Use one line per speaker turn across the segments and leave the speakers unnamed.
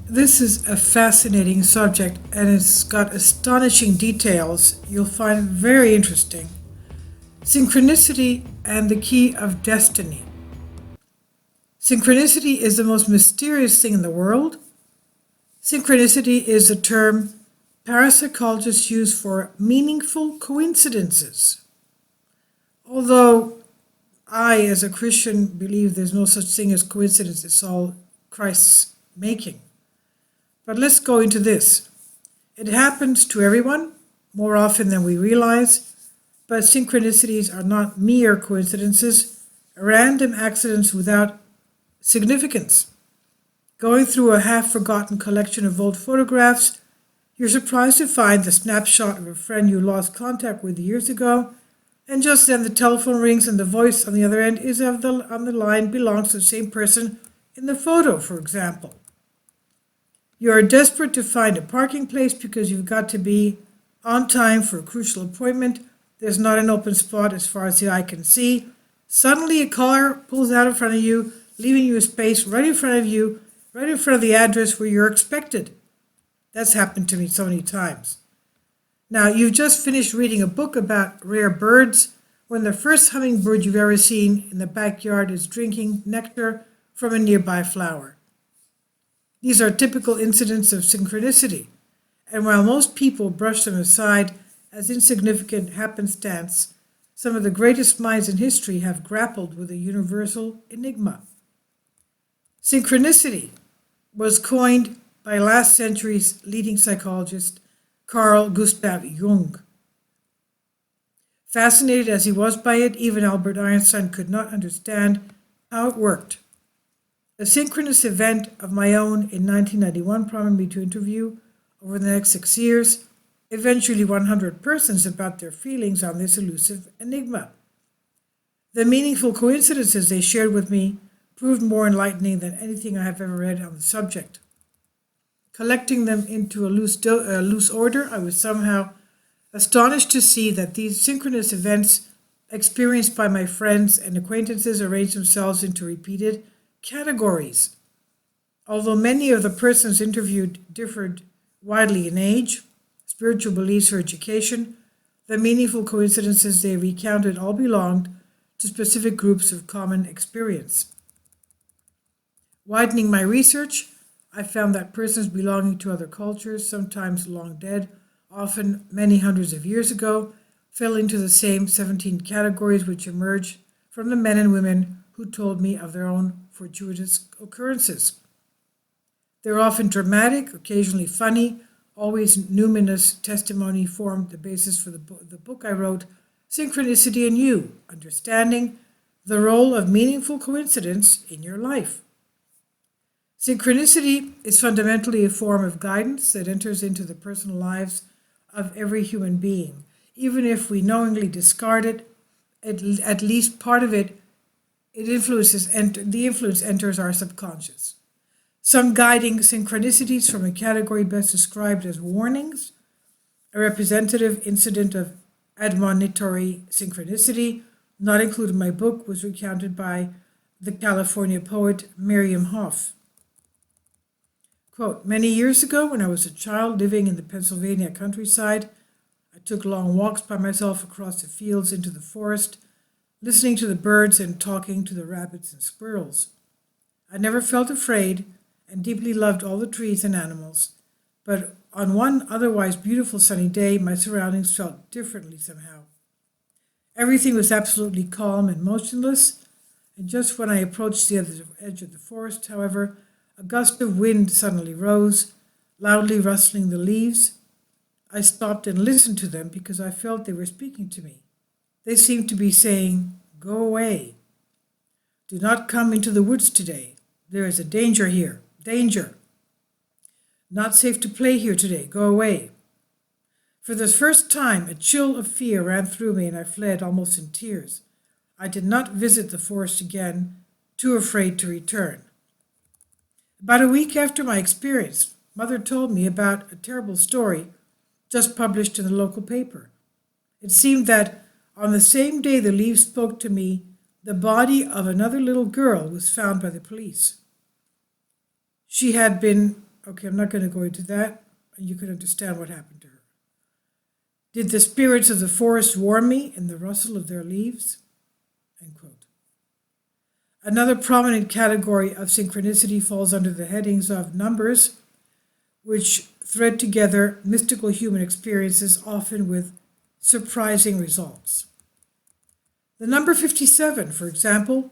This is a fascinating subject and it's got astonishing details you'll find very interesting. Synchronicity and the key of destiny. Synchronicity is the most mysterious thing in the world. Synchronicity is a term parapsychologists use for meaningful coincidences. Although I, as a Christian, believe there's no such thing as coincidence, it's all Christ's making. But let's go into this. It happens to everyone, more often than we realize, but synchronicities are not mere coincidences, random accidents without significance. Going through a half-forgotten collection of old photographs, you're surprised to find the snapshot of a friend you lost contact with years ago, and just then the telephone rings and the voice on the other end on the line belongs to the same person in the photo, for example. You are desperate to find a parking place because you've got to be on time for a crucial appointment. There's not an open spot as far as the eye can see. Suddenly a car pulls out in front of you, leaving you a space right in front of you, right in front of the address where you're expected. That's happened to me so many times. Now, you've just finished reading a book about rare birds when the first hummingbird you've ever seen in the backyard is drinking nectar from a nearby flower. These are typical incidents of synchronicity, and while most people brush them aside as insignificant happenstance, some of the greatest minds in history have grappled with a universal enigma. Synchronicity was coined by last century's leading psychologist Carl Gustav Jung. Fascinated as he was by it, even Albert Einstein could not understand how it worked. A synchronous event of my own in 1991 prompted me to interview, over the next 6 years, eventually 100 persons about their feelings on this elusive enigma. The meaningful coincidences they shared with me proved more enlightening than anything I have ever read on the subject. Collecting them into a loose order, I was somehow astonished to see that these synchronous events experienced by my friends and acquaintances arranged themselves into repeated categories. Although many of the persons interviewed differed widely in age, spiritual beliefs, or education, the meaningful coincidences they recounted all belonged to specific groups of common experience. Widening my research, I found that persons belonging to other cultures, sometimes long dead, often many hundreds of years ago, fell into the same 17 categories which emerged from the men and women who told me of their own fortuitous occurrences. They're often dramatic, occasionally funny, always numinous testimony formed the basis for the book I wrote, Synchronicity and You, Understanding the Role of Meaningful Coincidence in Your Life. Synchronicity is fundamentally a form of guidance that enters into the personal lives of every human being. Even if we knowingly discard it, at least part of it, the influence enters our subconscious. Some guiding synchronicities from a category best described as warnings. A representative incident of admonitory synchronicity, not included in my book, was recounted by the California poet Miriam Hoff. Quote, many years ago when I was a child living in the Pennsylvania countryside, I took long walks by myself across the fields into the forest, listening to the birds and talking to the rabbits and squirrels. I never felt afraid and deeply loved all the trees and animals, but on one otherwise beautiful sunny day, my surroundings felt differently somehow. Everything was absolutely calm and motionless, and just when I approached the other edge of the forest, however, a gust of wind suddenly rose, loudly rustling the leaves. I stopped and listened to them because I felt they were speaking to me. They seemed to be saying, go away. Do not come into the woods today. There is a danger here. Danger. Not safe to play here today. Go away. For the first time, a chill of fear ran through me and I fled almost in tears. I did not visit the forest again, too afraid to return. About a week after my experience, Mother told me about a terrible story just published in the local paper. It seemed that on the same day the leaves spoke to me, the body of another little girl was found by the police. She had been Okay, I'm not going to go into that, and you can understand what happened to her. Did the spirits of the forest warm me in the rustle of their leaves? End quote. Another prominent category of synchronicity falls under the headings of numbers, which thread together mystical human experiences, often with surprising results. The number 57, for example,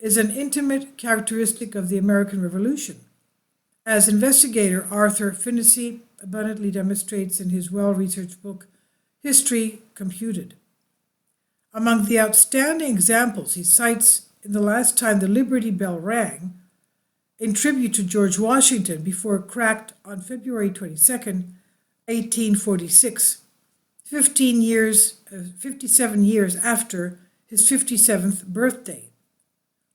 is an intimate characteristic of the American Revolution, as investigator Arthur Finney abundantly demonstrates in his well-researched book, History Computed. Among the outstanding examples he cites in The Last Time the Liberty Bell Rang, in tribute to George Washington before it cracked on February 22, 1846, 57 years after his 57th birthday.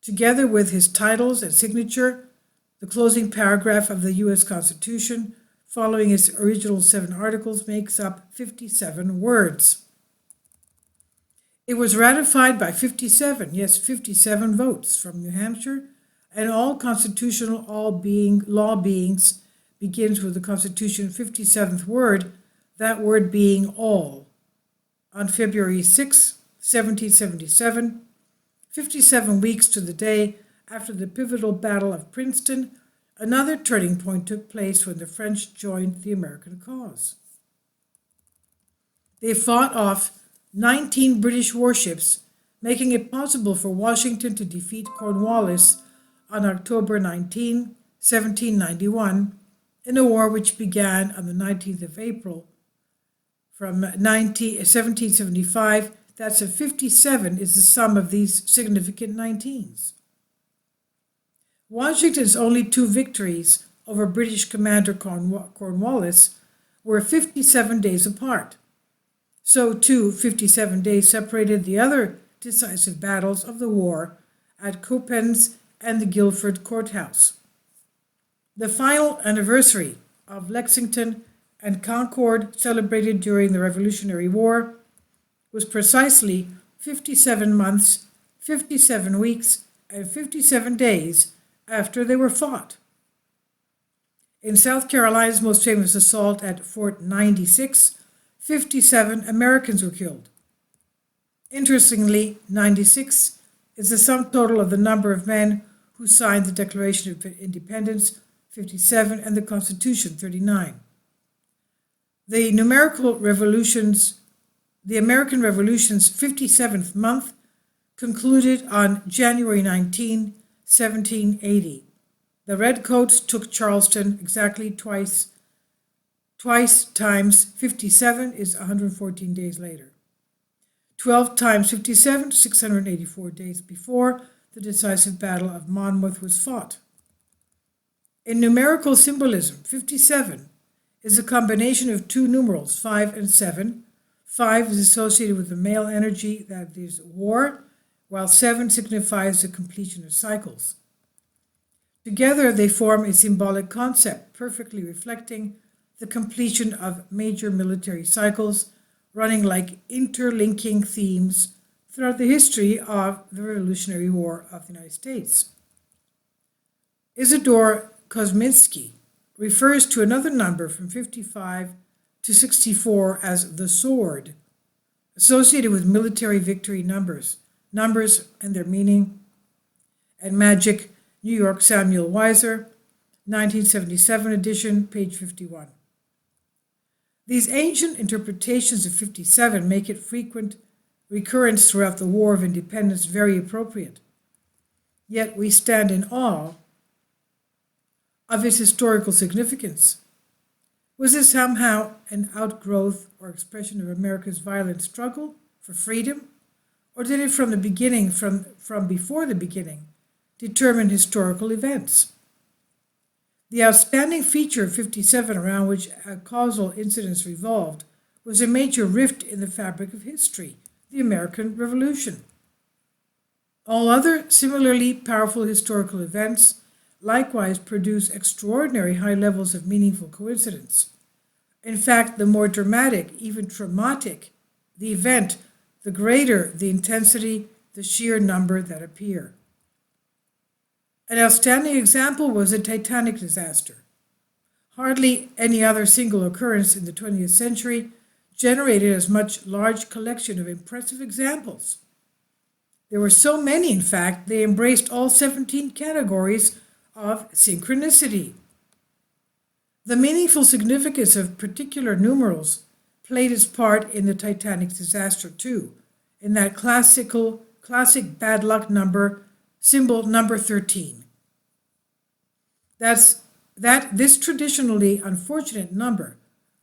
Together with his titles and signature, the closing paragraph of the U.S. Constitution, following its original 7 articles, makes up 57 words. It was ratified by 57 votes from New Hampshire, and all constitutional law beings begins with the Constitution's 57th word, that word being all. On February 6, 1777, 57 weeks to the day after the pivotal Battle of Princeton, another turning point took place when the French joined the American cause. They fought off 19 British warships, making it possible for Washington to defeat Cornwallis on October 19, 1791, in a war which began on the 19th of April. From 1775, that's a 57 is the sum of these significant 19s. Washington's only 2 victories over British commander Cornwallis were 57 days apart. So too, 57 days separated the other decisive battles of the war at Copens and the Guilford Courthouse. The final anniversary of Lexington and Concord, celebrated during the Revolutionary War, was precisely 57 months, 57 weeks, and 57 days after they were fought. In South Carolina's most famous assault at Fort 96, 57 Americans were killed. Interestingly, 96 is the sum total of the number of men who signed the Declaration of Independence, 57, and the Constitution, 39. The American Revolution's 57th month concluded on January 19, 1780. The Redcoats took Charleston exactly twice times 57 is 114 days later. 12 times 57, 684 days before the decisive Battle of Monmouth was fought. In numerical symbolism, 57 is a combination of 2 numerals, 5 and 7. 5 is associated with the male energy, that is war, while 7 signifies the completion of cycles. Together they form a symbolic concept, perfectly reflecting the completion of major military cycles, running like interlinking themes throughout the history of the Revolutionary War of the United States. Isidore Kosminski refers to another number from 55 to 64 as the sword, associated with military victory numbers and their meaning, and magic. New York, Samuel Weiser, 1977 edition, page 51. These ancient interpretations of 57 make its frequent recurrence throughout the War of Independence very appropriate. Yet we stand in awe of its historical significance. Was it somehow an outgrowth or expression of America's violent struggle for freedom? Or did it from before the beginning, determine historical events? The outstanding feature of 57, around which causal incidents revolved, was a major rift in the fabric of history, the American Revolution. All other similarly powerful historical events likewise produce extraordinary high levels of meaningful coincidence. In fact, the more dramatic, even traumatic, the event, the greater the intensity, the sheer number that appear. An outstanding example was the Titanic Disaster. Hardly any other single occurrence in the 20th century generated as much large collection of impressive examples. There were so many, in fact, they embraced all 17 categories of synchronicity. The meaningful significance of particular numerals played its part in the Titanic disaster too, in that classic bad luck number, symbol number 13. This traditionally unfortunate number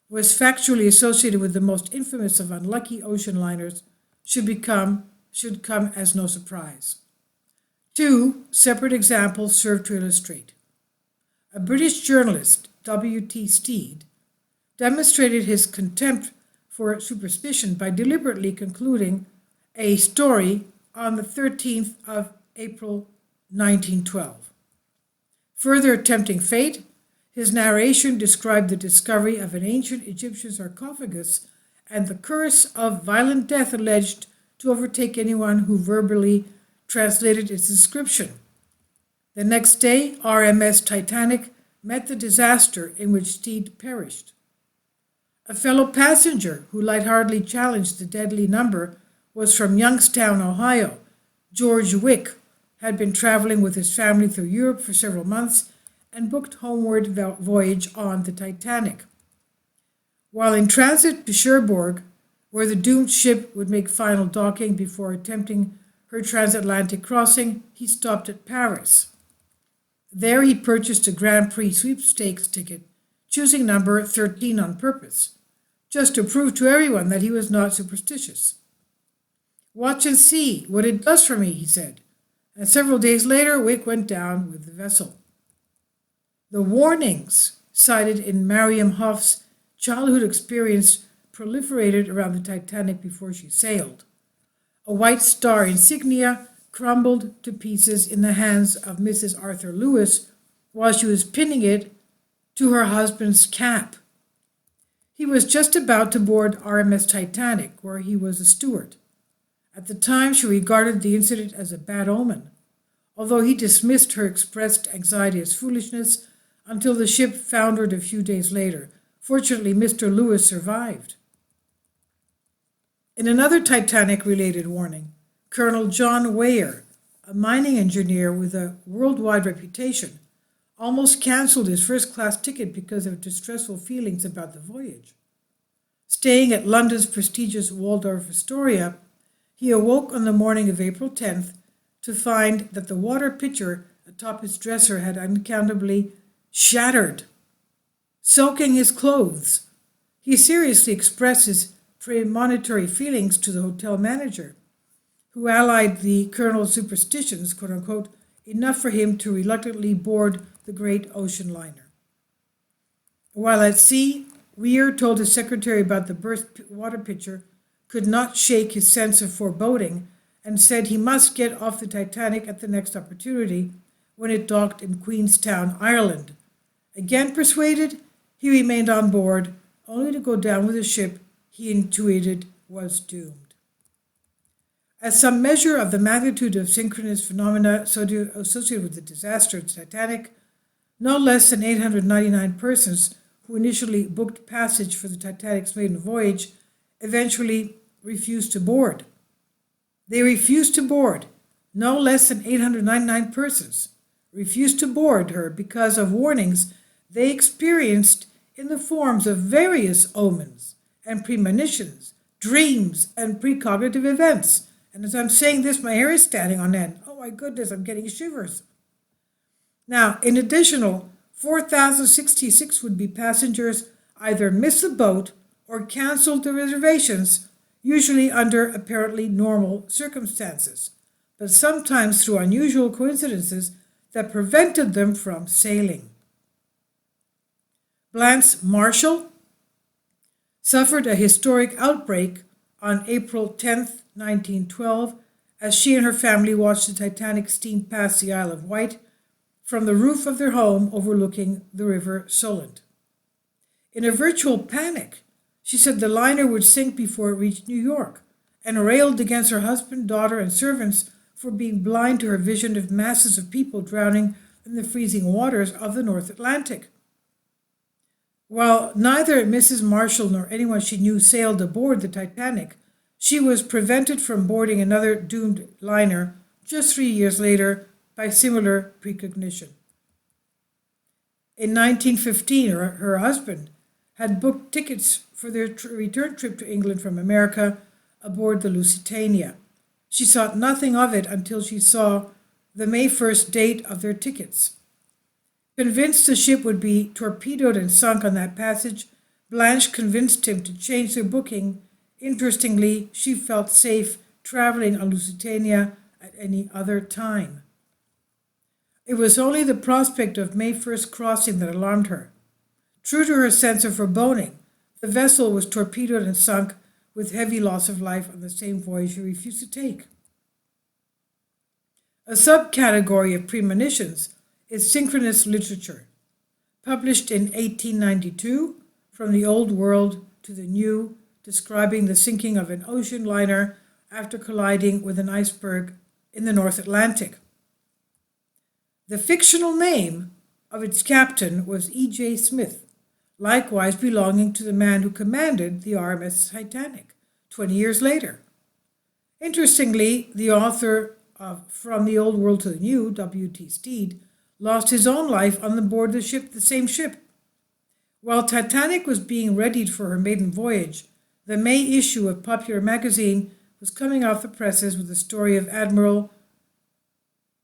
was factually associated with the most infamous of unlucky ocean liners should come as no surprise. Two separate examples serve to illustrate. A British journalist, W.T. Stead, demonstrated his contempt for superstition by deliberately concluding a story on the 13th of April 1912. Further tempting fate, his narration described the discovery of an ancient Egyptian sarcophagus and the curse of violent death alleged to overtake anyone who verbally translated its description. The next day, RMS Titanic met the disaster in which Stead perished. A fellow passenger who lightheartedly challenged the deadly number was from Youngstown, Ohio. George Wick had been traveling with his family through Europe for several months and booked homeward voyage on the Titanic. While in transit to Cherbourg, where the doomed ship would make final docking before attempting her transatlantic crossing, he stopped at Paris. There he purchased a Grand Prix sweepstakes ticket, choosing number 13 on purpose, just to prove to everyone that he was not superstitious. "Watch and see what it does for me," he said, and several days later Wick went down with the vessel. The warnings cited in Mariam Hoff's childhood experience proliferated around the Titanic before she sailed. A White Star insignia crumbled to pieces in the hands of Mrs. Arthur Lewis while she was pinning it to her husband's cap. He was just about to board RMS Titanic, where he was a steward. At the time, she regarded the incident as a bad omen, although he dismissed her expressed anxiety as foolishness until the ship foundered a few days later. Fortunately, Mr. Lewis survived. In another Titanic-related warning, Colonel John Weir, a mining engineer with a worldwide reputation, almost canceled his first-class ticket because of distressful feelings about the voyage. Staying at London's prestigious Waldorf Astoria, he awoke on the morning of April 10th to find that the water pitcher atop his dresser had unaccountably shattered, soaking his clothes. He seriously expressed his premonitory feelings to the hotel manager, who allied the colonel's superstitions, quote-unquote, enough for him to reluctantly board the great ocean liner. While at sea, Weir told his secretary about the burst water pitcher could not shake his sense of foreboding and said he must get off the Titanic at the next opportunity when it docked in Queenstown, Ireland. Again persuaded, he remained on board, only to go down with a ship he intuited was doomed. As some measure of the magnitude of synchronous phenomena associated with the disaster of the Titanic, no less than 899 persons who initially booked passage for the Titanic's maiden voyage eventually refused to board. They refused to board. No less than 899 persons refused to board her because of warnings they experienced in the forms of various omens and premonitions, dreams, and precognitive events. And as I'm saying this, my hair is standing on end. Oh my goodness, I'm getting shivers. Now, in additional, 4,066 would-be passengers either missed the boat or canceled the reservations, usually under apparently normal circumstances, but sometimes through unusual coincidences that prevented them from sailing. Blanche Marshall suffered a historic outbreak on April 10, 1912, as she and her family watched the Titanic steam past the Isle of Wight from the roof of their home overlooking the River Solent. In a virtual panic, she said the liner would sink before it reached New York, and railed against her husband, daughter, and servants for being blind to her vision of masses of people drowning in the freezing waters of the North Atlantic. While neither Mrs. Marshall nor anyone she knew sailed aboard the Titanic, she was prevented from boarding another doomed liner just 3 years later by similar precognition. In 1915, her husband had booked tickets for their return trip to England from America aboard the Lusitania. She thought nothing of it until she saw the May 1st date of their tickets. Convinced the ship would be torpedoed and sunk on that passage, Blanche convinced him to change their booking. Interestingly, she felt safe traveling on Lusitania at any other time. It was only the prospect of May 1st crossing that alarmed her. True to her sense of foreboding, the vessel was torpedoed and sunk with heavy loss of life on the same voyage she refused to take. A subcategory of premonitions is synchronous literature. Published in 1892, From the Old World to the New, describing the sinking of an ocean liner after colliding with an iceberg in the North Atlantic. The fictional name of its captain was E.J. Smith, likewise belonging to the man who commanded the RMS Titanic 20 years later. Interestingly, the author of From the Old World to the New, W.T. Stead, lost his own life on board the same ship. While Titanic was being readied for her maiden voyage, the May issue of Popular magazine was coming off the presses with the story of Admiral,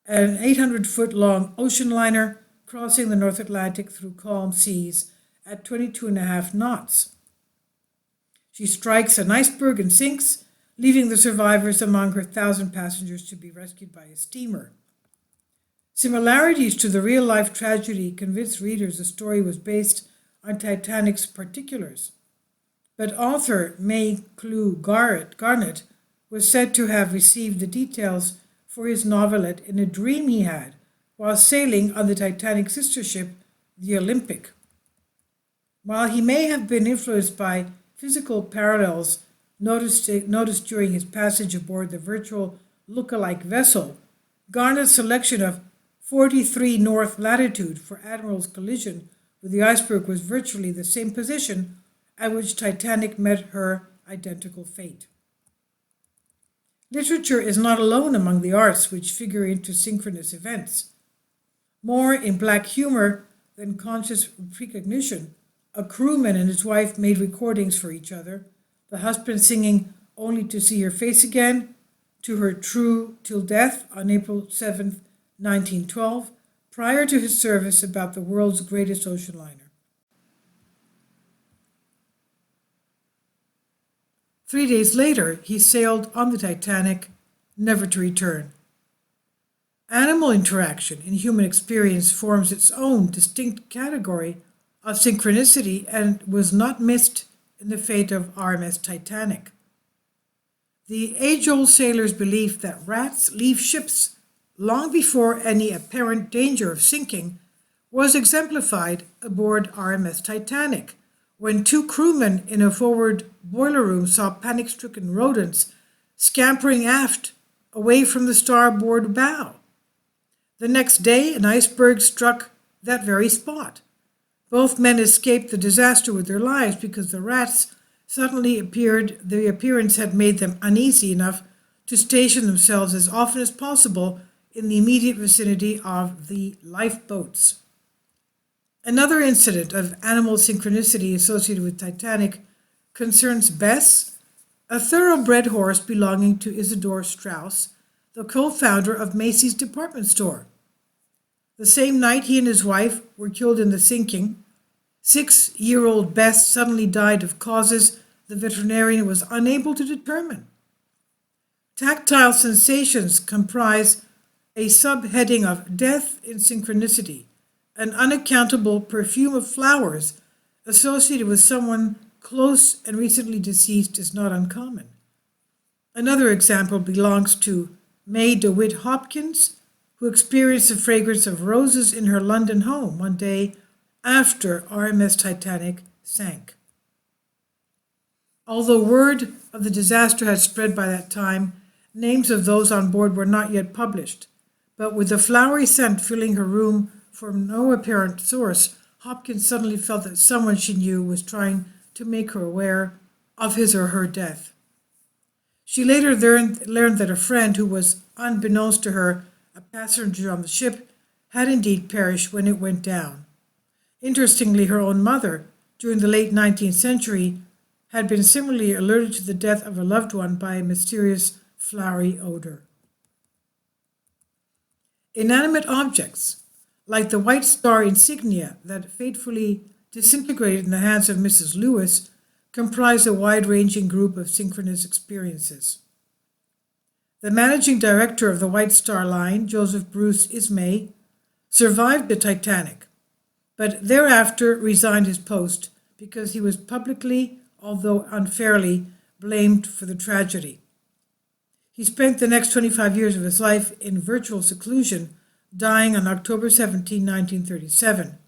an 800-foot-long ocean liner crossing the North Atlantic through calm seas at 22.5 knots. She strikes an iceberg and sinks, leaving the survivors among her 1,000 passengers to be rescued by a steamer. Similarities to the real-life tragedy convinced readers the story was based on Titanic's particulars. But author May Clew Garnett was said to have received the details for his novelette in a dream he had while sailing on the Titanic sister ship, the Olympic. While he may have been influenced by physical parallels noticed during his passage aboard the virtual look-alike vessel, Garnett's selection of 43 north latitude for Admiral's collision with the iceberg was virtually the same position at which Titanic met her identical fate. Literature is not alone among the arts which figure into synchronous events. More in black humor than conscious precognition, a crewman and his wife made recordings for each other, the husband singing Only to See Your Face Again to her True Till Death on April 7, 1912, prior to his service about the world's greatest ocean liner. 3 days later, he sailed on the Titanic, never to return. Animal interaction in human experience forms its own distinct category of synchronicity and was not missed in the fate of RMS Titanic. The age-old sailor's belief that rats leave ships long before any apparent danger of sinking was exemplified aboard RMS Titanic, when 2 crewmen in a forward boiler room saw panic-stricken rodents scampering aft away from the starboard bow. The next day, an iceberg struck that very spot. Both men escaped the disaster with their lives because the rats suddenly appeared. The appearance had made them uneasy enough to station themselves as often as possible in the immediate vicinity of the lifeboats. Another incident of animal synchronicity associated with Titanic concerns Bess, a thoroughbred horse belonging to Isidore Straus, the co-founder of Macy's department store. The same night he and his wife were killed in the sinking, 6-year-old Bess suddenly died of causes the veterinarian was unable to determine. Tactile sensations comprise a subheading of Death in Synchronicity. An unaccountable perfume of flowers associated with someone close and recently deceased is not uncommon. Another example belongs to May DeWitt Hopkins, who experienced the fragrance of roses in her London home one day after RMS Titanic sank. Although word of the disaster had spread by that time, names of those on board were not yet published, but with the flowery scent filling her room from no apparent source, Hopkins suddenly felt that someone she knew was trying to make her aware of his or her death. She later learned that a friend who was, unbeknownst to her, a passenger on the ship, had indeed perished when it went down. Interestingly, her own mother, during the late 19th century, had been similarly alerted to the death of a loved one by a mysterious flowery odor. Inanimate objects, like the White Star insignia that fatefully disintegrated in the hands of Mrs. Lewis, comprise a wide-ranging group of synchronous experiences. The managing director of the White Star Line, Joseph Bruce Ismay, survived the Titanic, but thereafter resigned his post because he was publicly, although unfairly, blamed for the tragedy. He spent the next 25 years of his life in virtual seclusion, dying on October 17, 1937.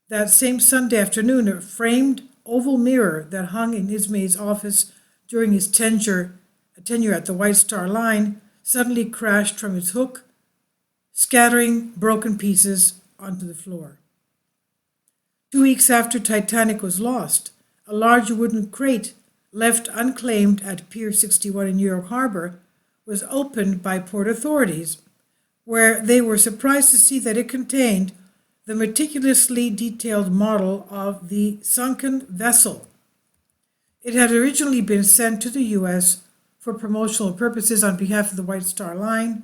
That same Sunday afternoon, a framed oval mirror that hung in Ismay's office during his tenure at the White Star Line suddenly crashed from its hook, scattering broken pieces onto the floor. 2 weeks after Titanic was lost, a large wooden crate left unclaimed at Pier 61 in New York Harbor was opened by port authorities, where they were surprised to see that it contained the meticulously detailed model of the sunken vessel. It had originally been sent to the U.S. for promotional purposes on behalf of the White Star Line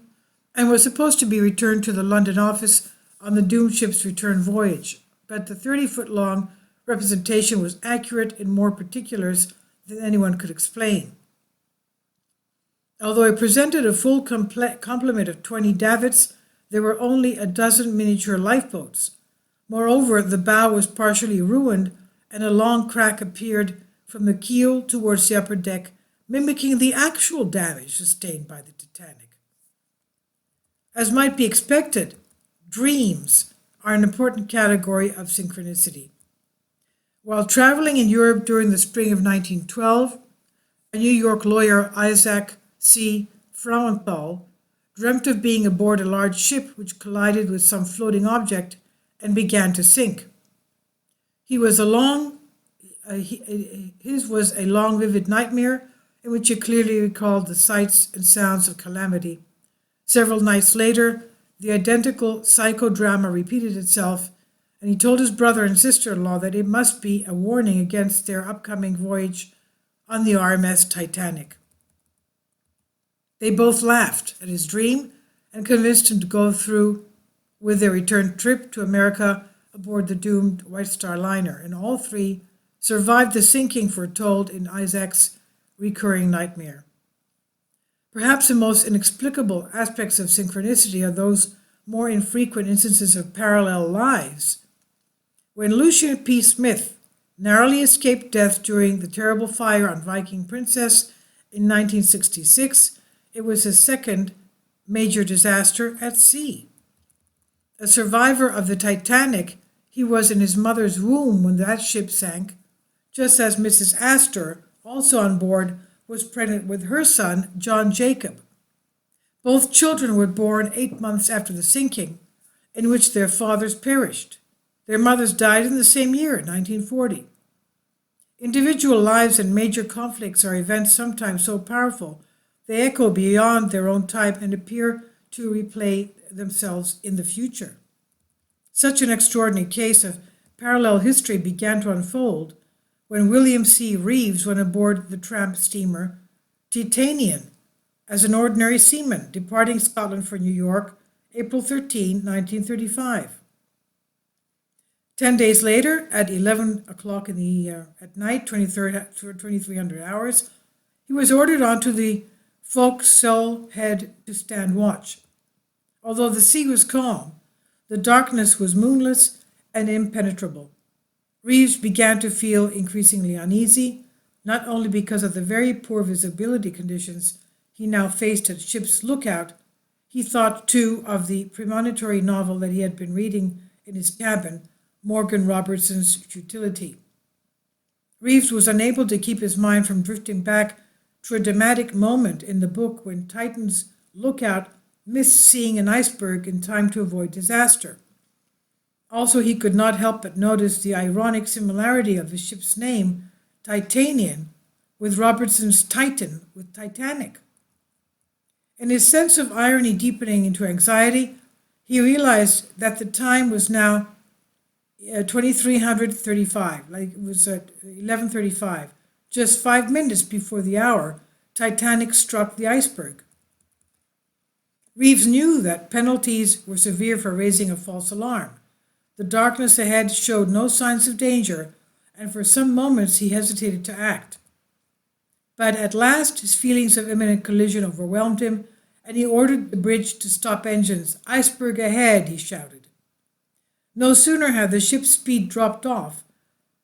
and was supposed to be returned to the London office on the doomed ship's return voyage, but the 30-foot-long representation was accurate in more particulars than anyone could explain. Although it presented a full complement of 20 davits, there were only a dozen miniature lifeboats. Moreover, the bow was partially ruined, and a long crack appeared from the keel towards the upper deck, mimicking the actual damage sustained by the Titanic. As might be expected, dreams are an important category of synchronicity. While traveling in Europe during the spring of 1912, a New York lawyer, Isaac C. Frauenthal, dreamt of being aboard a large ship which collided with some floating object and began to sink. His was a long, vivid nightmare in which he clearly recalled the sights and sounds of calamity. Several nights later, the identical psychodrama repeated itself, and he told his brother and sister-in-law that it must be a warning against their upcoming voyage on the RMS Titanic. They both laughed at his dream and convinced him to go through with their return trip to America aboard the doomed White Star liner, and all three survived the sinking foretold in Isaac's recurring nightmare. Perhaps the most inexplicable aspects of synchronicity are those more infrequent instances of parallel lives. When Lucian P. Smith narrowly escaped death during the terrible fire on Viking Princess in 1966, it was his second major disaster at sea. A survivor of the Titanic, he was in his mother's womb when that ship sank, just as Mrs. Astor, also on board, was pregnant with her son, John Jacob. Both children were born 8 months after the sinking, in which their fathers perished. Their mothers died in the same year, 1940. Individual lives and major conflicts are events sometimes so powerful they echo beyond their own time and appear to replay themselves in the future. Such an extraordinary case of parallel history began to unfold when William C. Reeves went aboard the tramp steamer Titanian as an ordinary seaman, departing Scotland for New York, April 13, 1935. 10 days later, at 11 o'clock at night, 2300 hours, he was ordered onto the forecastle head to stand watch. Although the sea was calm, the darkness was moonless and impenetrable. Reeves began to feel increasingly uneasy, not only because of the very poor visibility conditions he now faced at ship's lookout. He thought, too, of the premonitory novel that he had been reading in his cabin, Morgan Robertson's Futility. Reeves was unable to keep his mind from drifting back to a dramatic moment in the book when Titan's lookout missed seeing an iceberg in time to avoid disaster. Also, he could not help but notice the ironic similarity of the ship's name, Titanian, with Robertson's Titan with Titanic. And his sense of irony deepening into anxiety, he realized that the time was now 2335, like it was at 11:35, just 5 minutes before the hour Titanic struck the iceberg. Reeves knew that penalties were severe for raising a false alarm. The darkness ahead showed no signs of danger, and for some moments he hesitated to act. But at last his feelings of imminent collision overwhelmed him, and he ordered the bridge to stop engines. "Iceberg ahead," he shouted. No sooner had the ship's speed dropped off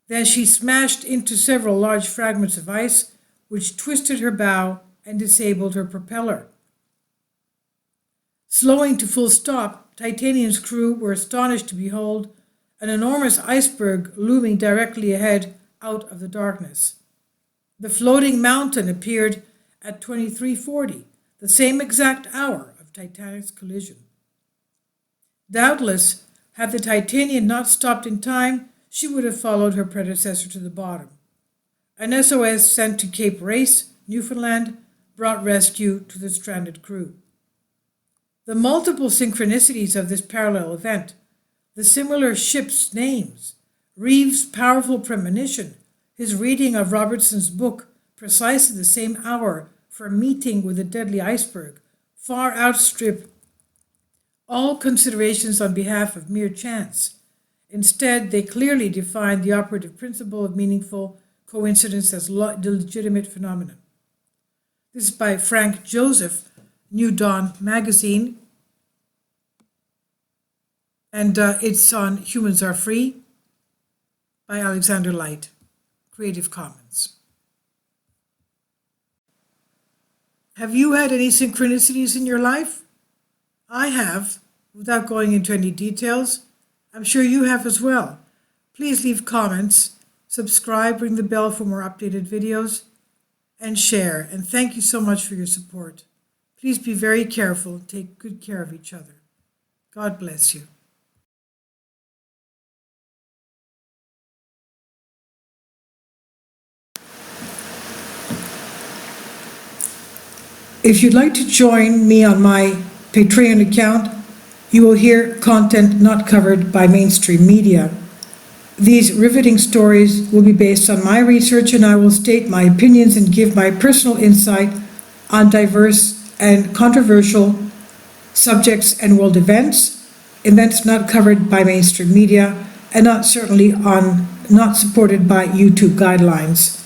than she smashed into several large fragments of ice, which twisted her bow and disabled her propeller. Slowing to full stop, Titanian's crew were astonished to behold an enormous iceberg looming directly ahead out of the darkness. The floating mountain appeared at 2340, the same exact hour of Titanic's collision. Doubtless, had the Titanian not stopped in time, she would have followed her predecessor to the bottom. An SOS sent to Cape Race, Newfoundland, brought rescue to the stranded crew. The multiple synchronicities of this parallel event, the similar ships' names, Reeves' powerful premonition, his reading of Robertson's book precisely the same hour for a meeting with a deadly iceberg, far outstrip all considerations on behalf of mere chance. Instead, they clearly define the operative principle of meaningful coincidence as the legitimate phenomenon. This is by Frank Joseph, New Dawn magazine, and it's on Humans Are Free by Alexander Light, Creative Commons. Have you had any synchronicities in your life? I have, without going into any details. I'm sure you have as well. Please leave comments, subscribe, ring the bell for more updated videos, and share. And thank you so much for your support. Please be very careful and take good care of each other. God bless you. If you'd like to join me on my Patreon account, you will hear content not covered by mainstream media. These riveting stories will be based on my research, and I will state my opinions and give my personal insight on diverse and controversial subjects and world events not covered by mainstream media, and not supported by YouTube guidelines.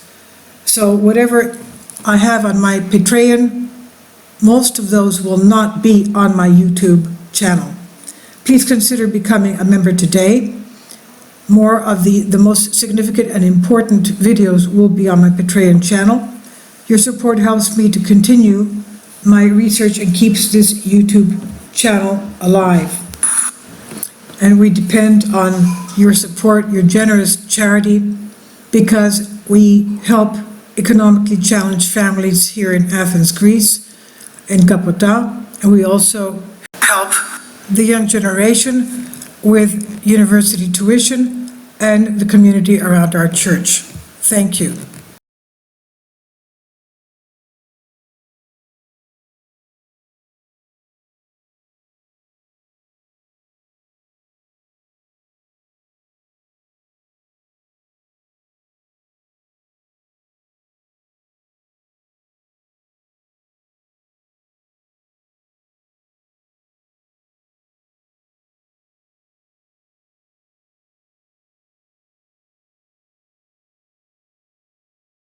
So whatever I have on my Patreon, most of those will not be on my YouTube channel. Please consider becoming a member today. More of the most significant and important videos will be on my Patreon channel. Your support helps me to continue my research and keeps this YouTube channel alive. And we depend on your support, your generous charity, because we help economically challenged families here in Athens, Greece, in Kapota, and we also help the young generation with university tuition and the community around our church. Thank you.